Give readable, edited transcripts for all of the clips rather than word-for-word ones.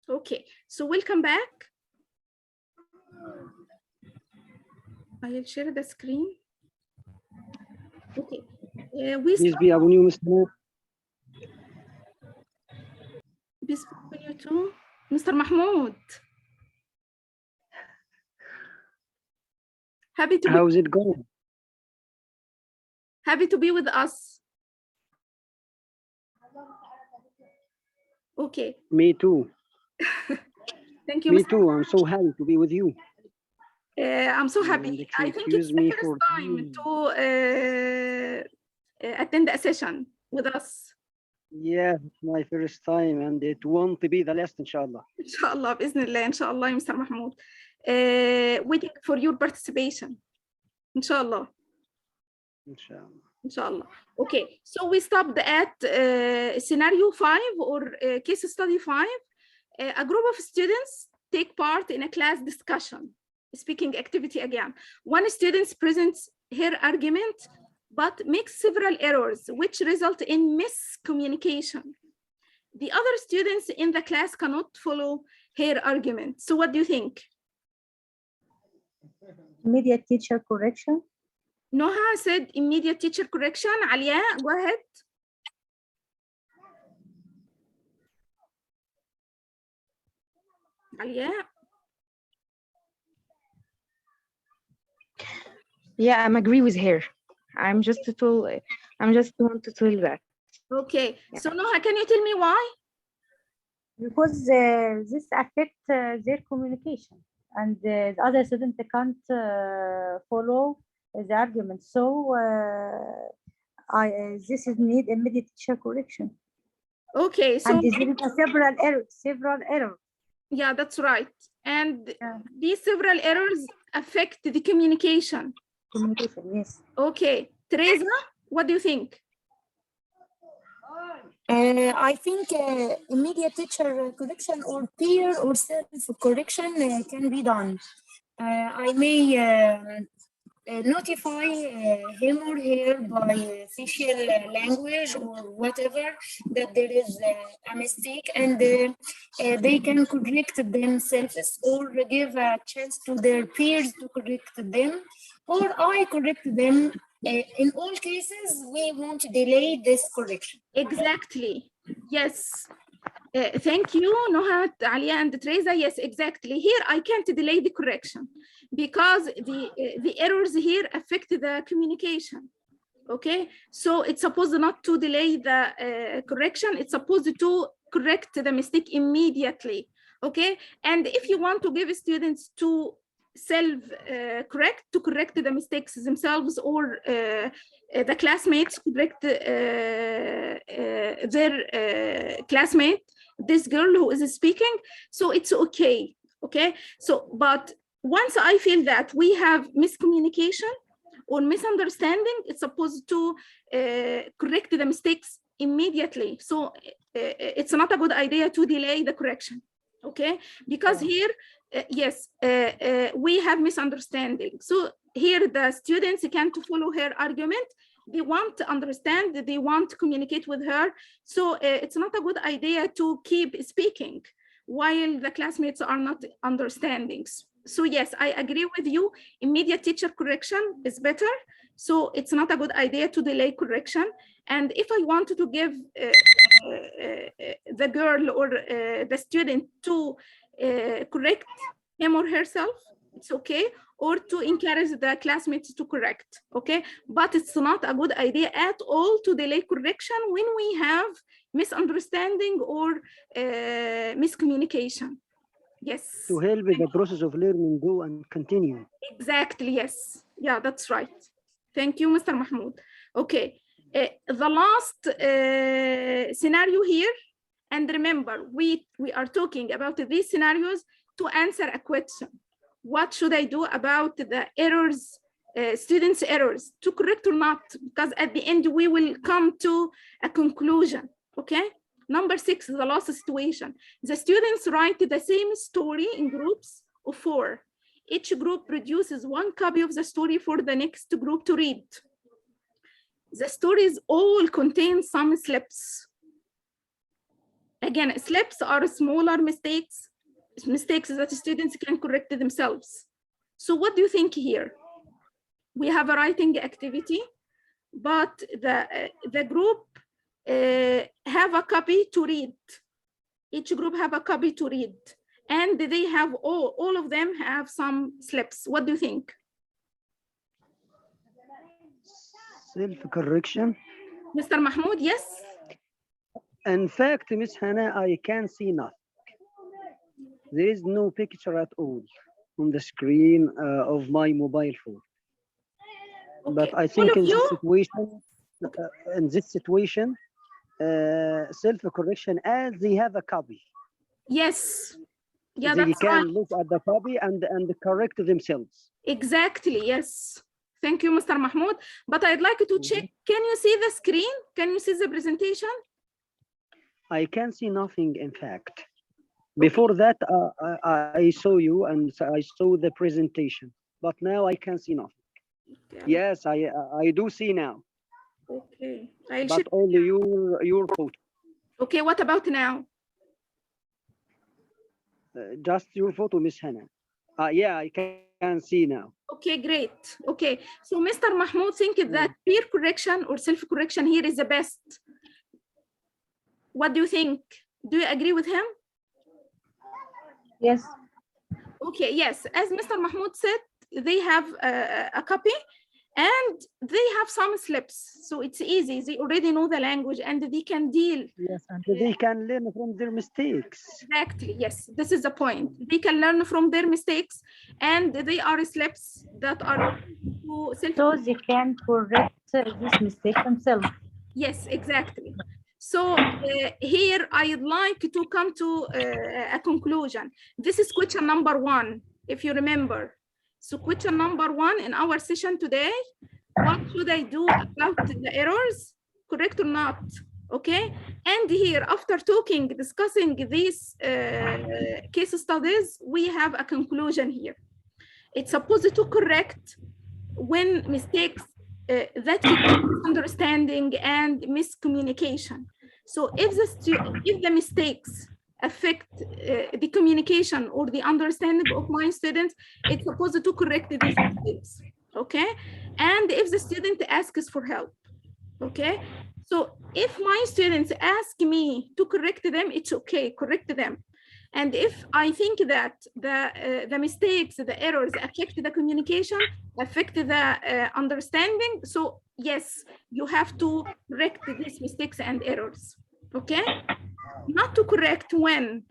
Okay, so welcome back. I will share the screen. Okay, we Please be upon you, Mr. peace be upon you too, Mr. Mahmoud. Happy to be, How's it going? happy to be with us. Okay, Me too. thank you. Me Mr. too. I'm so happy to be with you. I'm so And happy. I think it's excuse the me first for time to attend a session with us. yeah, it's my first time, and it won't be the last, inshallah. Inshallah, بإذن الله, inshallah, Mr. Mahmoud. Waiting for your participation. Inshallah. Inshallah. Inshallah. Okay, so we stopped at scenario 5 or case study 5. A group of students take part in a class discussion, speaking activity again. One student presents her argument, but makes several errors, which result in miscommunication. The other students in the class cannot follow her argument. So what do you think? Immediate teacher correction. Noha said immediate teacher correction. Alia, go ahead. Alia. Yeah, I'm agree with her. I'm just want to tell that. Okay, so Noha, can you tell me why? Because this affects their communication, and the other student can't follow the argument. So this is need immediate teacher correction. Okay, so And there is several errors. yeah, that's right. And these several errors affect the communication. Communication, yes. Okay, Teresa, what do you think? I think immediate teacher correction or peer or self-correction can be done. I may notify him or her by facial language or whatever that there is a mistake, and they can correct themselves or give a chance to their peers to correct them, or I correct them. In all cases, we want to delay this correction. Exactly. Yes. Thank you, Noha, Alia, and Teresa. Yes, exactly. Here, I can't delay the correction because the errors here affect the communication. Okay, so it's supposed not to delay the correction. It's supposed to correct the mistake immediately. Okay, and if you want to give students to self-correct, to correct the mistakes themselves, or the classmates correct their classmate, this girl who is speaking, so it's okay. Okay, so but once I feel that we have miscommunication or misunderstanding, it's supposed to correct the mistakes immediately. So it's not a good idea to delay the correction. Okay, because here, yes, we have misunderstanding. So here the students can't follow her argument. They want to understand, they want to communicate with her. So it's not a good idea to keep speaking while the classmates are not understanding. So yes, I agree with you. Immediate teacher correction is better. So it's not a good idea to delay correction. And if I wanted to give the girl or the student to correct him or herself, it's okay, or to encourage the classmates to correct, okay? But it's not a good idea at all to delay correction when we have misunderstanding or miscommunication. Yes. To help the process of learning go and continue. Exactly, yes. Yeah, that's right. Thank you, Mr. Mahmoud. Okay, the last scenario here, and remember, we are talking about these scenarios to answer a question. What should I do about the errors, students' errors, to correct or not? Because at the end, we will come to a conclusion, okay? Number 6, the last situation. The students write the same story in groups of 4. Each group produces 1 copy of the story for the next group to read. The stories all contain some slips. Again, slips are smaller mistakes that students can correct themselves. So what do you think here? We have a writing activity, but the group have a copy to read. Each group have a copy to read, and they have all of them have some slips. What do you think? Self-correction. Mr. Mahmoud, yes? In fact, Miss Hannah, I can see nothing. There is no picture at all on the screen of my mobile phone. Okay. But I All think of in you? this situation, self-correction, as they have a copy, Yes. Yeah, they that's can right. look at the copy and correct themselves. Exactly, yes. Thank you, Mr. Mahmoud. But I'd like to check, can you see the screen? Can you see the presentation? I can see nothing, in fact. Before that, I saw you and I saw the presentation, but now I can see nothing. Yeah. Yes, I do see now, Okay. I'll but check. only your photo, Okay, what about now? just your photo, Miss Hannah. Yeah, I can see now. Okay, great. Okay, so Mr. Mahmoud think that peer correction or self-correction here is the best. What do you think? Do you agree with him? Yes. Okay, yes. As Mr. Mahmoud said, they have a copy and they have some slips. So it's easy. They already know the language and they can deal. Yes, and they can learn from their mistakes. Exactly. Yes, this is the point. They can learn from their mistakes and they are slips that are self. So they can correct this mistake themselves. Yes, exactly. So here I'd like to come to a conclusion. This is question number 1, if you remember. So question number 1 in our session today, what should I do about the errors, correct or not? Okay, and here after discussing these case studies, we have a conclusion here. It's supposed to correct when mistakes that can be misunderstanding and miscommunication. So if the mistakes affect the communication or the understanding of my students, it's supposed to correct these mistakes, okay? And if the student asks for help, okay? So if my students ask me to correct them, it's okay, correct them. And if I think that the mistakes, the errors affect the communication, affect the understanding, so yes, you have to correct these mistakes and errors, okay? Not to correct when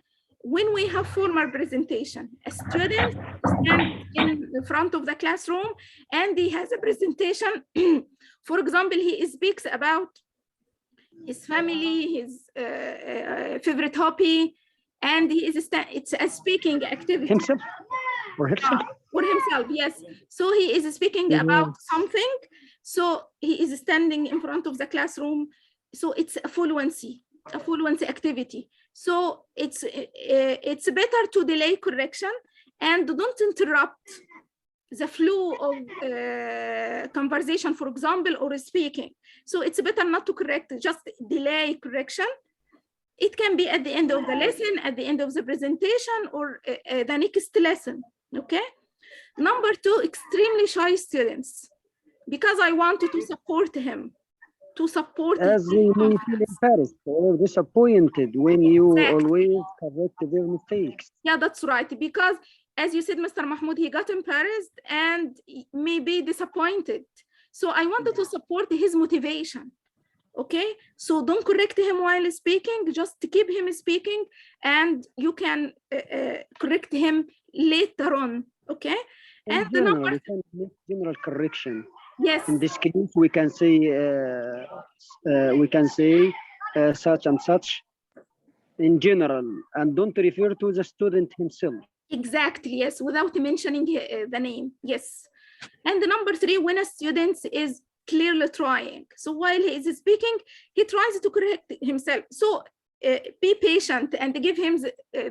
we have formal presentation. A student stands in the front of the classroom and he has a presentation. For example, he speaks about his family, his favorite hobby, and it's a speaking activity. Himself or herself? For himself, yes. So he is speaking about something. So he is standing in front of the classroom. So it's a fluency activity. So it's better to delay correction and don't interrupt the flow of conversation, for example, or speaking. So it's better not to correct, just delay correction. It can be at the end of the lesson, at the end of the presentation, or the next lesson, okay? Number 2, extremely shy students, because I wanted to support him, As they may feel embarrassed or disappointed when you always correct their mistakes. Yeah, that's right, because as you said, Mr. Mahmoud, he got embarrassed and maybe disappointed. So I wanted to support his motivation. Okay, so don't correct him while speaking, just keep him speaking and you can correct him later on, okay? And the number, we can make general correction. Yes. In this case, we can say such and such in general, and don't refer to the student himself. Exactly, yes, without mentioning the name, yes. And the number 3, when a student is clearly trying. So while he is speaking, he tries to correct himself. So be patient and give him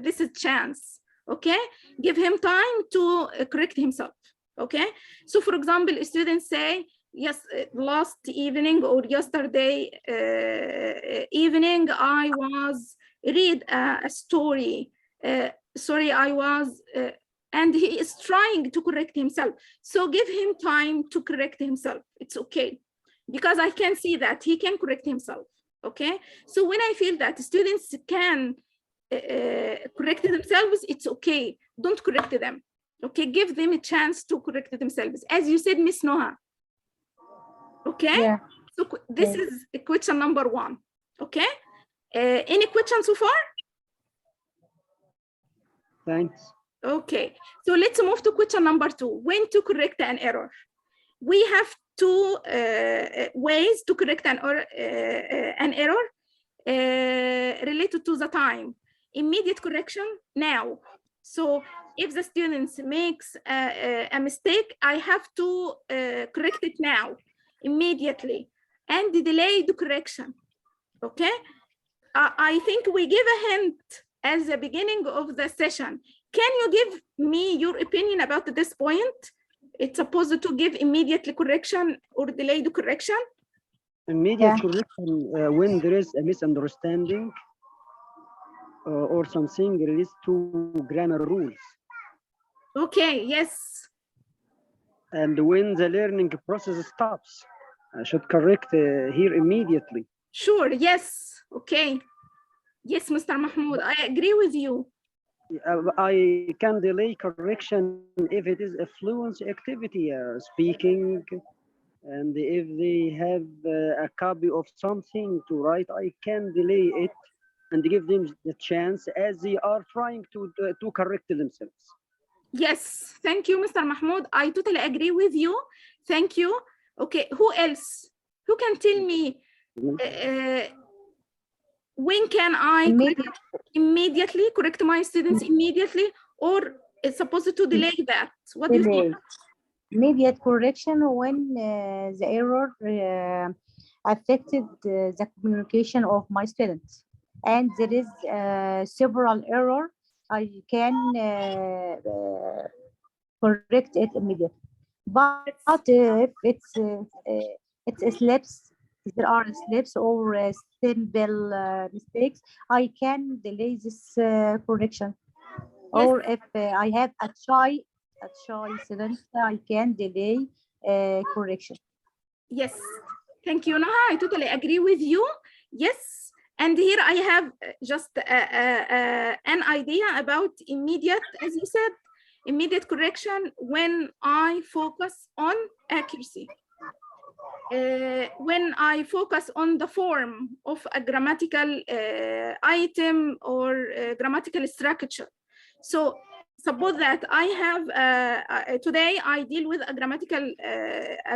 this chance, okay? Give him time to correct himself, okay? So for example, students say, yes, last evening or yesterday evening, I was read a story. Sorry, I was, and he is trying to correct himself. So give him time to correct himself. It's okay, because I can see that he can correct himself. Okay, so when I feel that students can correct themselves, it's okay. Don't correct them. Okay, give them a chance to correct themselves, as you said, Miss Noha. Okay, Yeah. so this is question number 1. Okay, any questions so far? Thanks. Okay, so let's move to question number 2. When to correct an error? We have 2 ways to correct an error related to the time. Immediate correction now. So if the student makes a mistake, I have to correct it now, immediately, and delay the correction. Okay, I think we give a hint at the beginning of the session. Can you give me your opinion about this point? It's supposed to give immediately correction or delay the correction? Immediate correction when there is a misunderstanding or something related to grammar rules. Okay, yes. And when the learning process stops, I should correct here immediately. Sure, yes. Okay. Yes, Mr. Mahmoud, I agree with you. I can delay correction if it is a fluency activity, speaking, and if they have a copy of something to write, I can delay it and give them the chance as they are trying to correct themselves. Yes, thank you, Mr. Mahmoud. I totally agree with you. Thank you. Okay, who else? Who can tell me when can I immediately correct my students immediately, or it's supposed to delay that? What do you think? Immediate correction when the error affected the communication of my students, and there is several error. I can correct it immediately. But if it's slips, there are slips or simple mistakes, I can delay this correction. Yes. Or if I have a shy student, I can delay correction. Yes, thank you, Naha. I totally agree with you. Yes, and here I have just an idea about immediate, as you said, immediate correction when I focus on accuracy. When I focus on the form of a grammatical item or grammatical structure. So suppose that I have, today I deal with a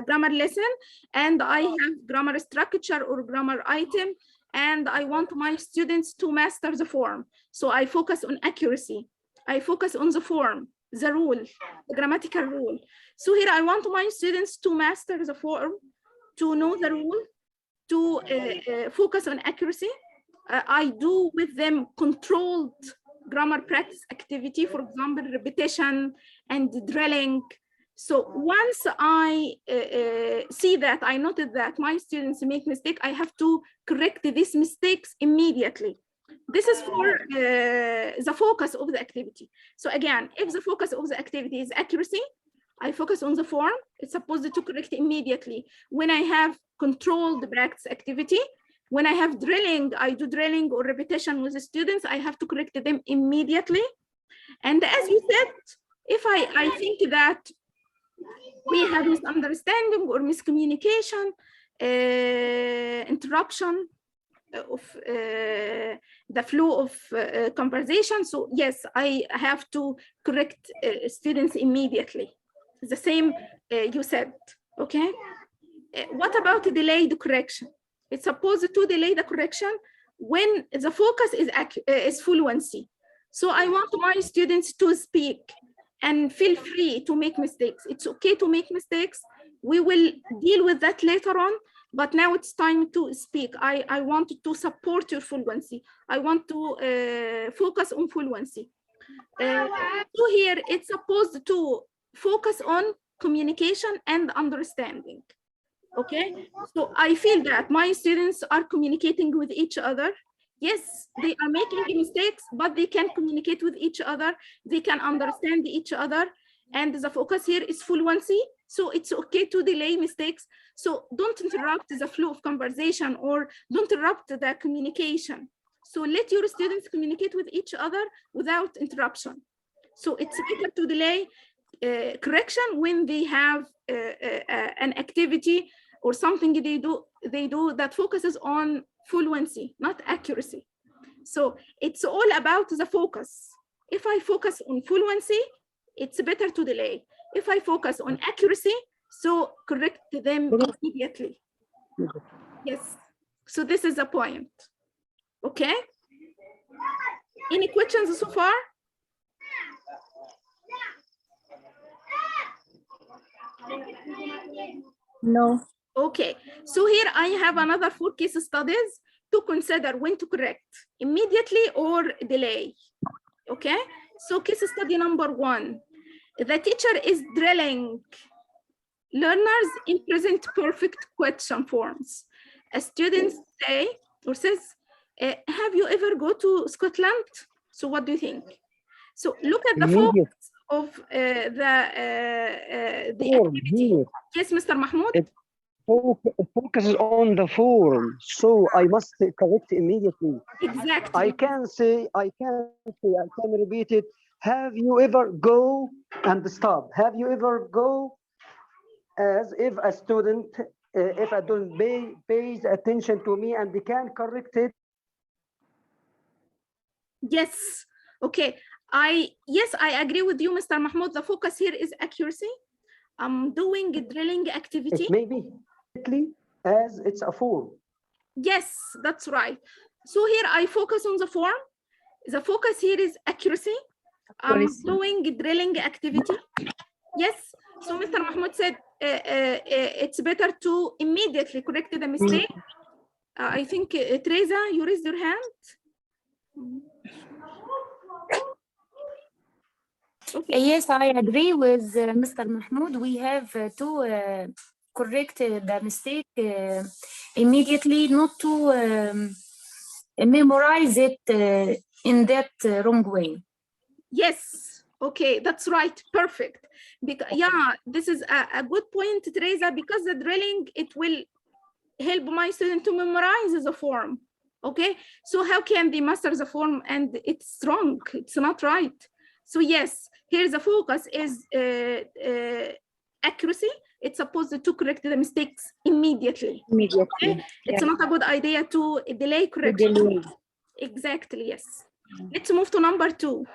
grammar lesson, and I have grammar structure or grammar item, and I want my students to master the form. So I focus on accuracy. I focus on the form, the rule, the grammatical rule. So here I want my students to master the form, to know the rule, to focus on accuracy. I do with them controlled grammar practice activity, for example, repetition and drilling. So once I see that, I noted that my students make mistake, I have to correct these mistakes immediately. This is for the focus of the activity. So again, if the focus of the activity is accuracy, I focus on the form. It's supposed to correct immediately. When I have controlled practice activity, when I have drilling, I do drilling or repetition with the students, I have to correct them immediately. And as you said, if I think that we have misunderstanding or miscommunication, interruption of the flow of conversation, so yes, I have to correct students immediately. The same you said, okay? What about delayed correction? It's supposed to delay the correction when the focus is fluency. So I want my students to speak and feel free to make mistakes. It's okay to make mistakes. We will deal with that later on, but now it's time to speak. I want to support your fluency. I want to focus on fluency. So here it's supposed to focus on communication and understanding. Okay, so I feel that my students are communicating with each other Yes, they are making mistakes, but they can communicate with each other. They can understand each other. And the focus here is fluency. So it's okay to delay mistakes. So don't interrupt the flow of conversation or don't interrupt the communication. So let your students communicate with each other without interruption. So it's better to delay correction when they have an activity or something they do that focuses on fluency, not accuracy. So it's all about the focus. If I focus on fluency, it's better to delay. If I focus on accuracy, so correct them immediately. Yes. So this is the point. Okay. Any questions so far? No. Okay. So here I have another 4 case studies to consider when to correct, immediately or delay. Okay. So case study number 1. The teacher is drilling learners in present perfect question forms. A student say or says, have you ever go to Scotland? So what do you think? So look at the focus of the activity. Yes, Mr. Mahmoud. It focuses on the form, so I must correct immediately. Exactly. I can repeat it. Have you ever go and stop? Have you ever go? As if a student, if a student pays attention to me and they can correct it. Yes. Okay. Yes, I agree with you, Mr. Mahmoud. The focus here is accuracy. I'm doing a drilling activity. It may be as it's a form. Yes, that's right. So here I focus on the form. The focus here is accuracy. I'm doing a drilling activity. Yes. So Mr. Mahmoud said it's better to immediately correct the mistake. I think Teresa, you raised your hand. Okay. Yes, I agree with Mr. Mahmoud. We have to correct the mistake immediately, not to memorize it in that wrong way. Yes. Okay, that's right. Perfect. Because yeah, this is a good point, Teresa, because the drilling, it will help my student to memorize the form. Okay, so how can they master the form and it's wrong? It's not right. So yes, here the focus is accuracy. It's supposed to correct the mistakes immediately. Okay? It's not a good idea to delay correction. Exactly, yes. Let's move to number 2.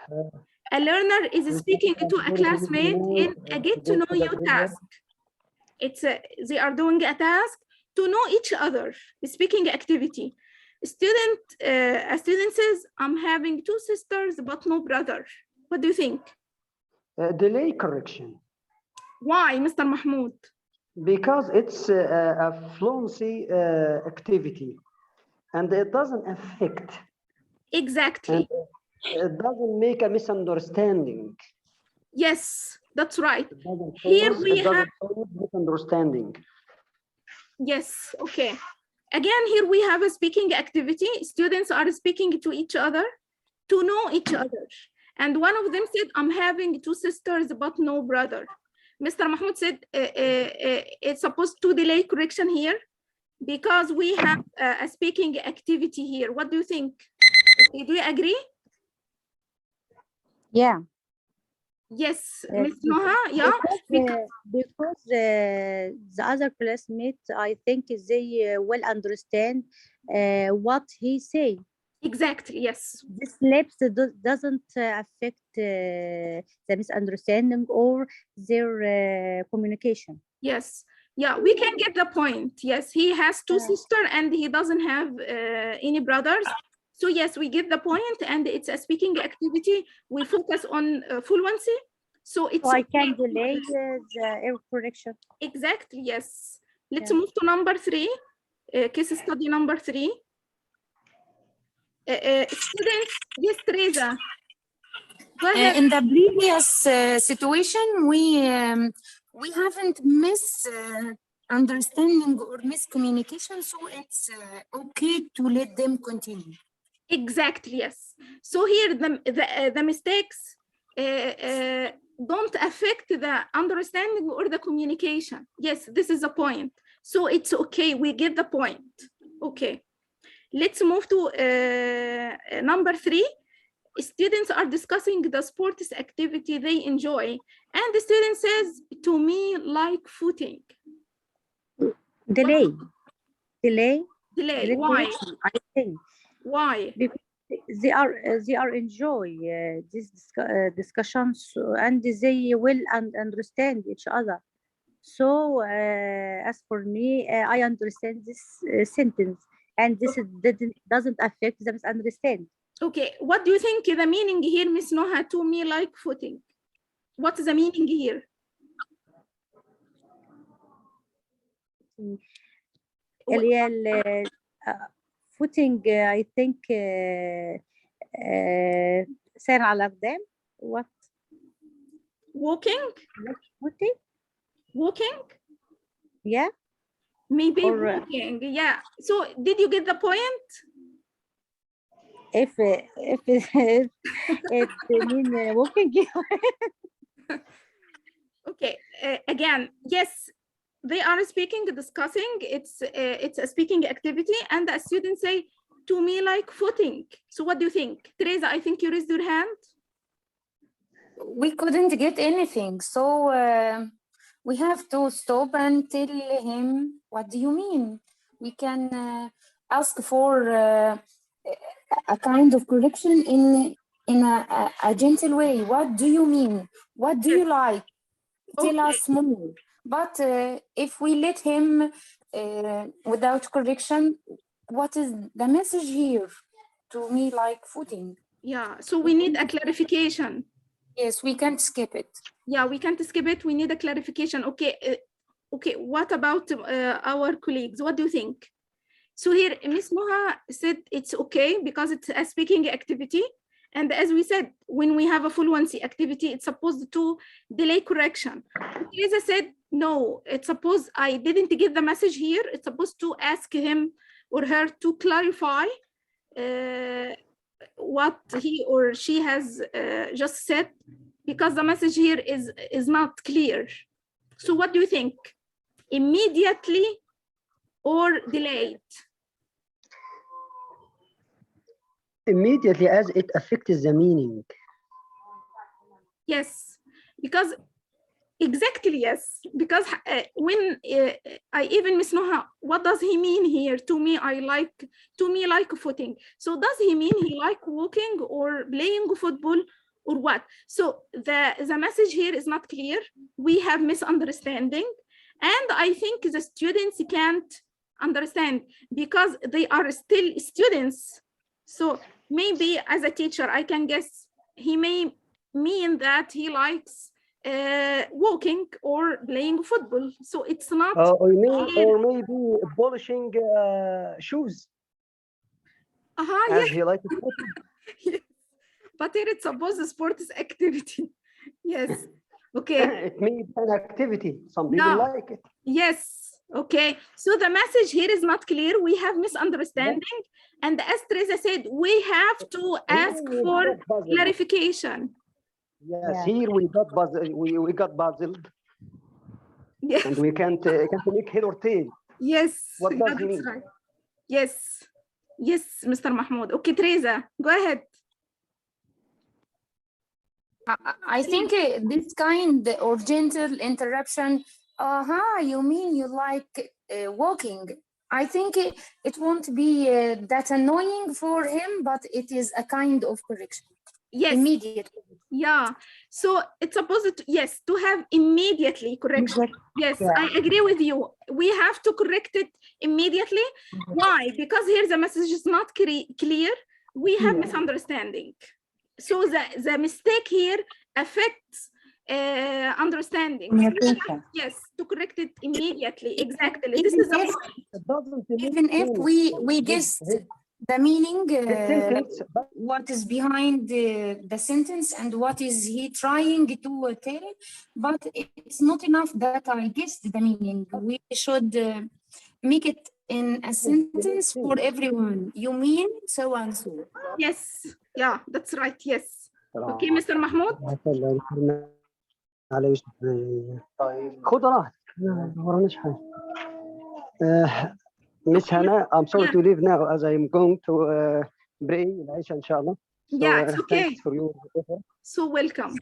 A learner is speaking to a classmate in a get to know you task. They are doing a task to know each other, speaking activity. A student says, I'm having 2 sisters, but no brother. What do you think? Delay correction. Why, Mr. Mahmoud? Because it's a fluency activity and it doesn't affect. Exactly. It doesn't make a misunderstanding. Yes, that's right. Here we have misunderstanding. Yes, okay. Again, here we have a speaking activity. Students are speaking to each other to know each other. And one of them said, I'm having 2 sisters, but no brother. Mr. Mahmoud said it's supposed to delay correction here because we have a speaking activity here. What do you think? Do you agree? Yeah. Yes, Ms. Noha, yeah. Because the other classmates, I think they will understand what he say. Exactly, yes. This lapse doesn't affect the misunderstanding or their communication. Yes, yeah, we can get the point. Yes, he has 2 sisters and he doesn't have any brothers. So yes, we get the point, and it's a speaking activity. We focus on fluency. So it's I can delay the error correction. Exactly, yes. Let's move to number 3, case study number 3. Students, yes, Teresa. Go ahead. In the previous situation, we haven't misunderstanding or miscommunication, so it's okay to let them continue. Exactly, yes. So here the mistakes don't affect the understanding or the communication. Yes, this is a point. So it's okay, we get the point. Okay, let's move to number 3. Students are discussing the sports activity they enjoy, and the student says, to me, like footing. Delay. Delay, why? Correction, I think. Why? Because they are enjoy these discussions, and they will understand each other. So as for me, I understand this sentence, and this doesn't affect the misunderstanding. Okay, what do you think the meaning here, Miss Noha, to me like footing? What is the meaning here? Footing, I think سير على الأقدام. What? Walking? Footing? Walking? Yeah. Maybe Or, walking, yeah. So did you get the point? If it mean walking. Okay, again, yes, they are speaking, discussing, it's a speaking activity, and the students say, to me like footing. So what do you think? Teresa, I think you raised your hand. We couldn't get anything, so we have to stop and tell him, what do you mean? We can ask for a kind of correction in a gentle way. What do you mean? What do you like? Tell us more. But if we let him without correction, what is the message here? To me, like footing. Yeah, so we need a clarification. Yes, we can't skip it. Yeah, we can't skip it. We need a clarification. Okay, okay. What about our colleagues? What do you think? So here, Ms. Moha said it's okay because it's a speaking activity. And as we said, when we have a fluency activity, it's supposed to delay correction. Teresa said, no, it's supposed, I didn't get the message here. It's supposed to ask him or her to clarify what he or she has just said, because the message here is not clear. So what do you think? Immediately or delayed? Immediately, as it affects the meaning. Yes, because exactly, yes, because when I even Miss Noha, what does he mean here? To me like footing. So does he mean he like walking or playing football or what? So the message here is not clear. We have misunderstanding, and I think the students can't understand because they are still students. So maybe as a teacher, I can guess he may mean that he likes walking or playing football. So it's not. Or maybe polishing shoes. As yes. he likes. Yes. But here it's supposed sports activity. Yes. Okay. It may be an activity. Some people like it. Yes. Okay, so the message here is not clear. We have misunderstanding, and as Teresa said, we have to ask for clarification. Yes, here we got puzzled. Yes. And we can't make head or tail. Yes. What does he mean? Right. Yes. Yes, Mr. Mahmoud. Okay, Teresa, go ahead. I think this kind or gentle interruption. You mean you like walking? I think it won't be that annoying for him, but it is a kind of correction. Yes. Immediately. Yeah. So it's supposed to, yes, to have immediately correction. Yes, yeah. I agree with you. We have to correct it immediately. Why? Because here the message is not clear. We have misunderstanding. So the mistake here affects understanding. Yes, to correct it immediately. Exactly. This is even if we guessed the meaning, what is behind the sentence and what is he trying to tell, but it's not enough that I guessed the meaning. We should make it in a sentence for everyone. You mean so and so. Yes, yeah, that's right. Yes. Okay, Mr. Mahmoud. على يوسف. طيب خد راحتك ما وراناش حاجه. Miss Hannah, I'm sorry Yeah. to leave now as I'm going to pray العشاء إن شاء الله. So, Yeah, it's okay. Thanks for your effort. So welcome.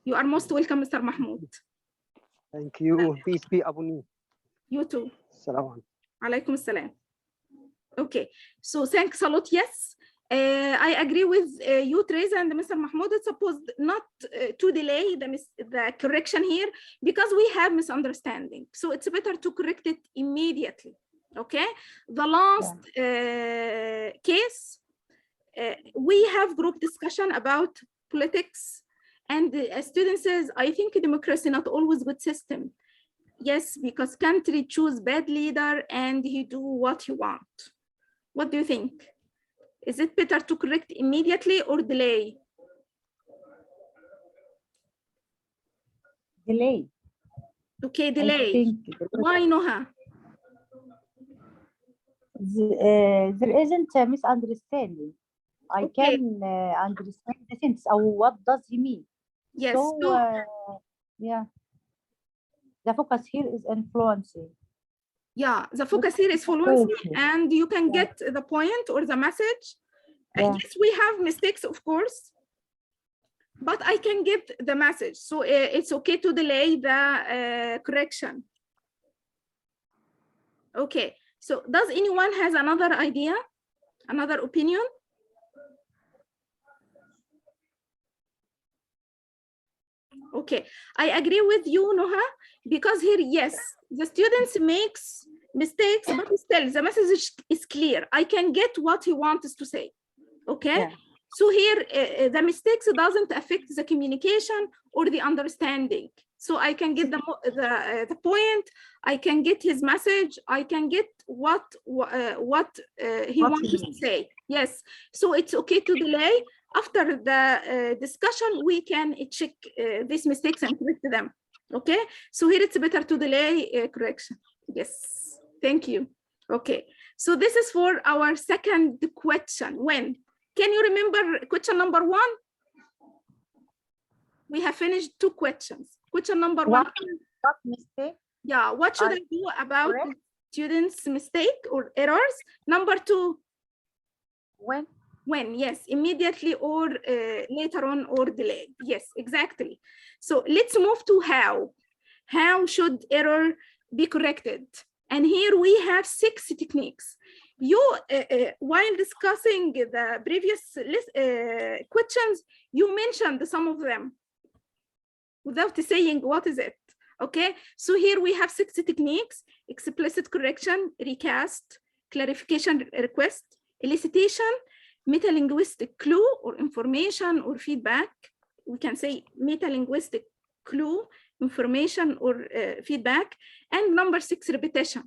You are most welcome, Mr. Mahmoud. Thank you. Peace be upon you. You too. السلام عليكم. Alaikum salam. Okay, so thanks a lot. Yes, I agree with you, Teresa and Mr. Mahmoud. It's supposed not to delay the correction here because we have misunderstanding. So it's better to correct it immediately. Okay, the last case, we have group discussion about politics, and a student says, I think democracy not always good system. Yes, because country choose bad leader and he do what he want. What do you think? Is it better to correct immediately or delay? Delay. Okay, I delay. think Why, Noha? there isn't a misunderstanding. I Okay. can understand the sense or what does he mean. Yes. So, So, yeah, the focus here is influencing. yeah, the focus here is fluency, Okay. and you can Yeah. get the point or the message. Yeah. Yes, we have mistakes, of course, but I can get the message. So it's okay to delay the correction. Okay, so does anyone has another idea, another opinion? Okay, I agree with you, Noha, because here, yes, the students makes mistakes, but still the message is clear. I can get what he wants to say, okay? Yeah. So here, the mistakes doesn't affect the communication or the understanding. So I can get the point, I can get his message, I can get what he wants to say. Yes, so it's okay to delay. After the discussion, we can check these mistakes and correct them. Okay, so here it's better to delay correction. Yes, thank you. Okay, so this is for our second question. When? Can you remember question number 1? We have finished 2 questions. Question number 1. What mistake? Yeah, what should I do about correct. students' mistake or errors? Number 2. When? When, yes, immediately or later on or delayed. Yes, exactly. So let's move to how. How should error be corrected? And here we have 6 techniques. You, while discussing the previous questions, you mentioned some of them without saying what is it. Okay, so here we have 6 techniques: explicit correction, recast, clarification request, elicitation, meta-linguistic clue or information or feedback. We can say meta-linguistic clue, information or feedback, and number 6, repetition.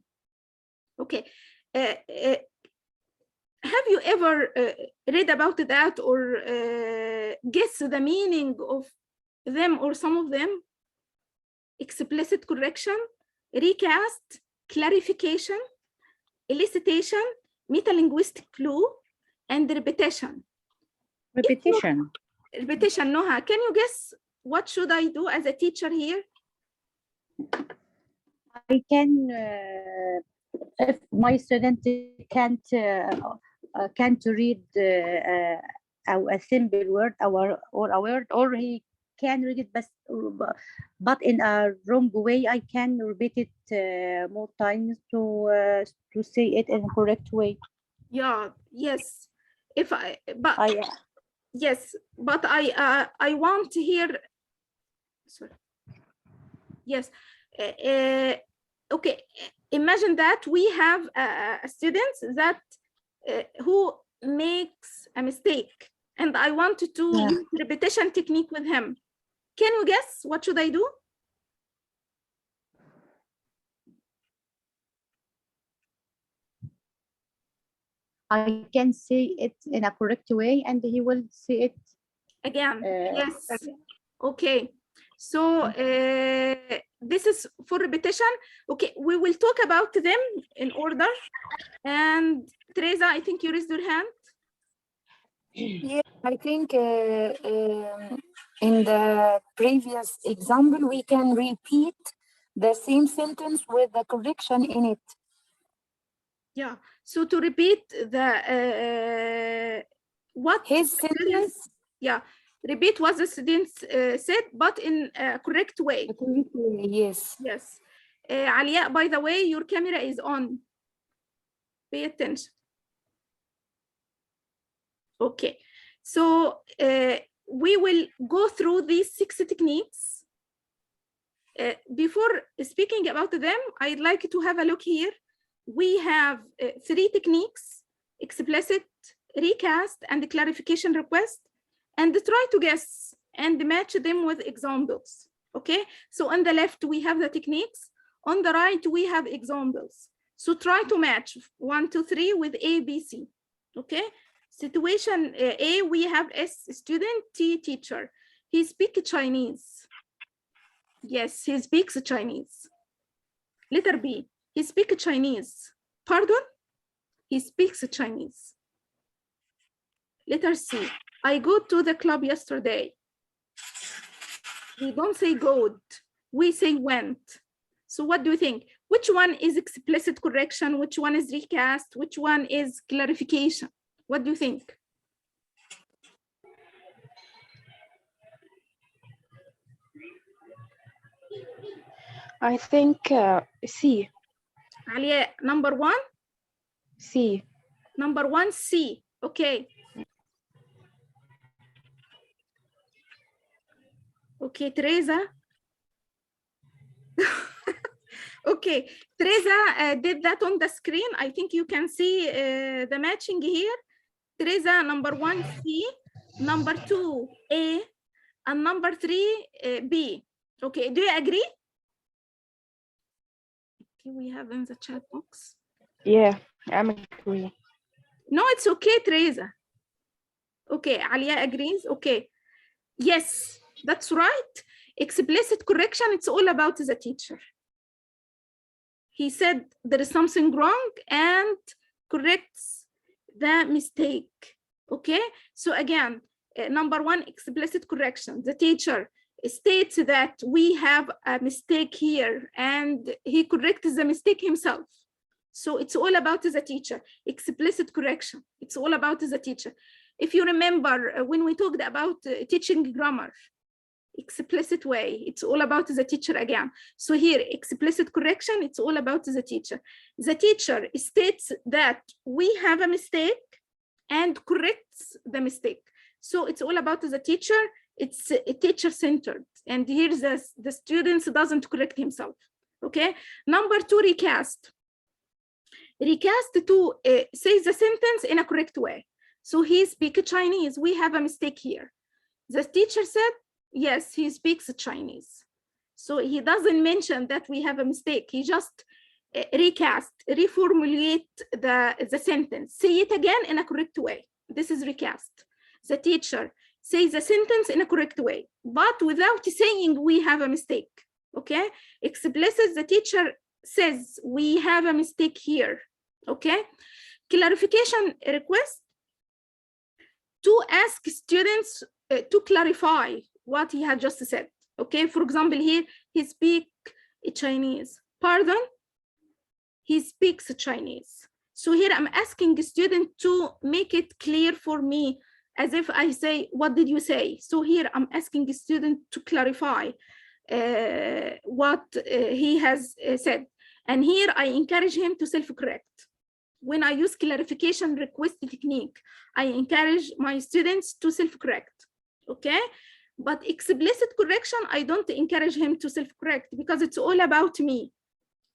Okay, have you ever read about that or guess the meaning of them or some of them? Explicit correction, recast, clarification, elicitation, meta-linguistic clue, and repetition. Repetition. Repetition, Noha, can you guess what should I do as a teacher here? I can, if my student can't read a simple word or a word, or he can read it but in a wrong way, I can repeat it more times to say it in a correct way. Yeah, yes. Yes, but I want to hear. Sorry. Yes. Okay. Imagine that we have a student that who makes a mistake, and I wanted to use repetition technique with him. Can you guess what should I do? I can say it in a correct way, and he will say it again. Yes. Okay. So this is for repetition. Okay, we will talk about them in order. And Teresa, I think you raised your hand. Yeah, I think in the previous example, we can repeat the same sentence with the correction in it. Yeah, so to repeat the what His sentence, yeah, repeat what the students said, but in a correct way. yes. Yes. Alia, by the way, your camera is on. Pay attention. Okay, so we will go through these 6 techniques. Before speaking about them, I'd like to have a look here. We have 3 techniques: explicit, recast, and clarification request, and try to guess and match them with examples. Okay, so on the left we have the techniques, on the right we have examples. So try to match 1, 2, 3 with A, B, C. Okay, situation A, we have S, student, T, teacher. He speaks Chinese. Yes, he speaks Chinese. Letter B, he speaks Chinese. Pardon? He speaks Chinese. Letter C, I go to the club yesterday. We don't say good, we say went. So what do you think? Which one is explicit correction? Which one is recast? Which one is clarification? What do you think? I think C. Alia, number 1? C. Number 1, C. Okay. Okay, Teresa. Okay, Teresa did that on the screen. I think you can see the matching here. Teresa, number 1, C, number 2, A, and number 3, B. Okay, do you agree? Okay, we have in the chat box. Yeah, I'm agree. No, it's okay, Teresa. Okay, Alia agrees. Okay, yes, that's right. Explicit correction, it's all about the teacher. He said there is something wrong and corrects the mistake. Okay, so again, number 1, explicit correction. The teacher states that we have a mistake here and he corrects the mistake himself. So it's all about the teacher. Explicit correction, it's all about the teacher. If you remember when we talked about teaching grammar, explicit way, it's all about the teacher again. So here, explicit correction, it's all about the teacher. The teacher states that we have a mistake and corrects the mistake. So it's all about the teacher. It's teacher-centered. And here the student doesn't correct himself. Okay. Number 2, recast. Recast to say the sentence in a correct way. So he speaks Chinese. We have a mistake here. The teacher said, yes, he speaks Chinese. So he doesn't mention that we have a mistake. He just recast, reformulate the sentence. Say it again in a correct way. This is recast. The teacher says the sentence in a correct way, but without saying we have a mistake. Okay? Explicit, the teacher says we have a mistake here. Okay? Clarification request, to ask students to clarify what he had just said. Okay, for example, here he speaks Chinese. Pardon? He speaks Chinese. So here I'm asking the student to make it clear for me, as if I say, what did you say? So here I'm asking the student to clarify what he has said. And here I encourage him to self-correct. When I use clarification request technique, I encourage my students to self-correct. Okay? But explicit correction, I don't encourage him to self-correct because it's all about me.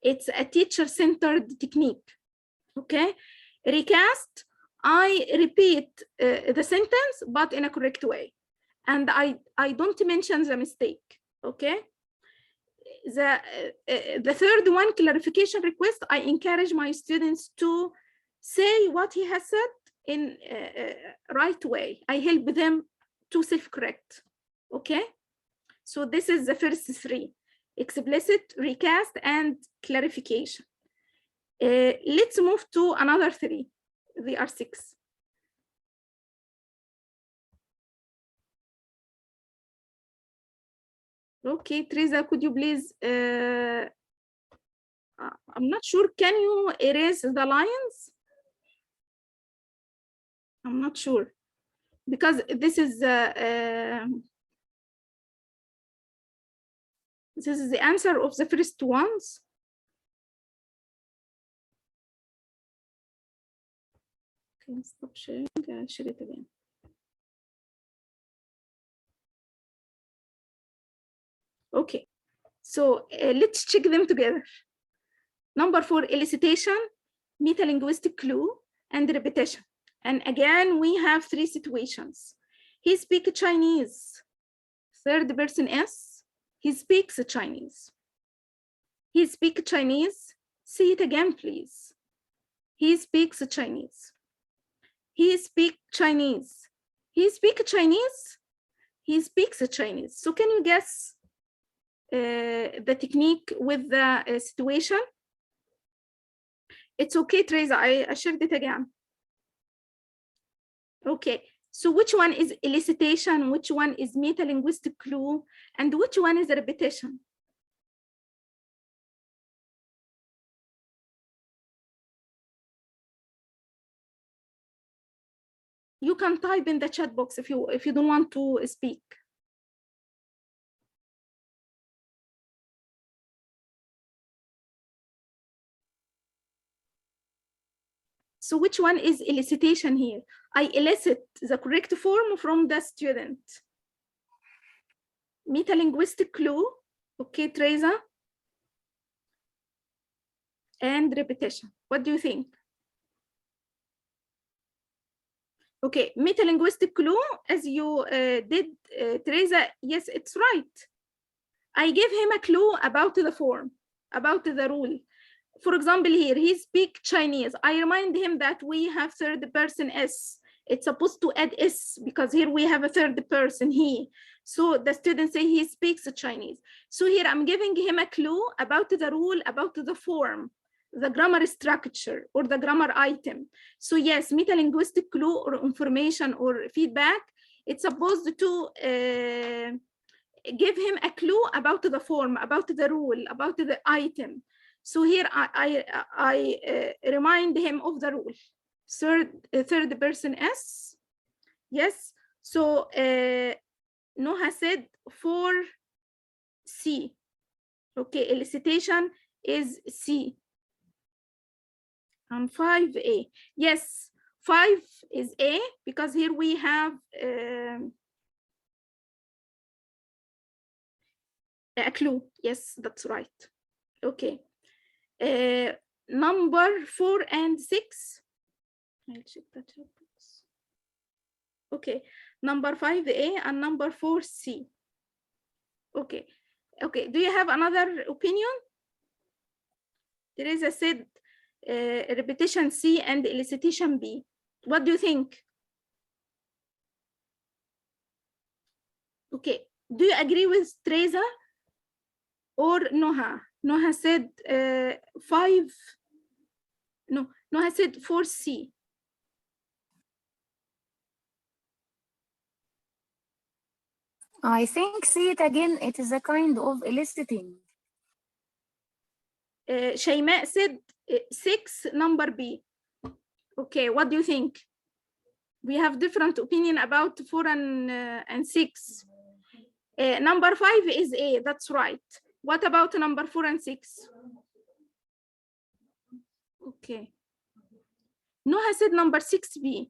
It's a teacher-centered technique. Okay? Recast, I repeat the sentence, but in a correct way. And I don't mention the mistake. Okay? The third one, clarification request, I encourage my students to say what he has said in right way. I help them to self-correct. Okay, So this is the first three: explicit, recast, and clarification. Let's move to another three. They are 6. Okay, Teresa, could you please, I'm not sure, can you erase the lines? I'm not sure, because this is the answer of the first ones. Okay, stop sharing, share it again. Okay, so let's check them together. Number 4, elicitation, meta-linguistic clue, and repetition. And again, we have 3 situations. He speaks Chinese. Third person is, he speaks Chinese. He speaks Chinese. Say it again, please. He speaks Chinese. He speaks Chinese. He speaks Chinese. He speaks Chinese. So can you guess the technique with the situation? It's okay, Teresa, I shared it again. Okay, so which one is elicitation, which one is meta-linguistic clue, and which one is repetition? You can type in the chat box if you don't want to speak. So which one is elicitation here? I elicit the correct form from the student. Meta-linguistic clue, okay, Teresa? And repetition, what do you think? Okay, meta-linguistic clue, as you did, Teresa, yes, it's right. I give him a clue about the form, about the rule. For example, here, he speaks Chinese. I remind him that we have third person S. It's supposed to add S because here we have a third person, he. So the student say he speaks Chinese. So here I'm giving him a clue about the rule, about the form, the grammar structure or the grammar item. So yes, meta-linguistic clue or information or feedback, it's supposed to give him a clue about the form, about the rule, about the item. So here I remind him of the rule. Third person S. Yes. So Noha said 4C. Okay, elicitation is C. And 5A. Yes, 5 is A because here we have a clue. Yes, that's right. Okay. Number 4 and 6. I'll check the chat box. Okay, number 5A and number 4C. Okay, okay. Do you have another opinion? Teresa said repetition C and elicitation B. What do you think? Okay, do you agree with Teresa or Noha? Noha said 5. No, Noha said 4C. I think, see it again, it is a kind of eliciting. Shayma said 6, number B. Okay, what do you think? We have different opinion about 4 and 6. Number 5 is A, that's right. What about number 4 and 6? Okay. Noha said number 6B.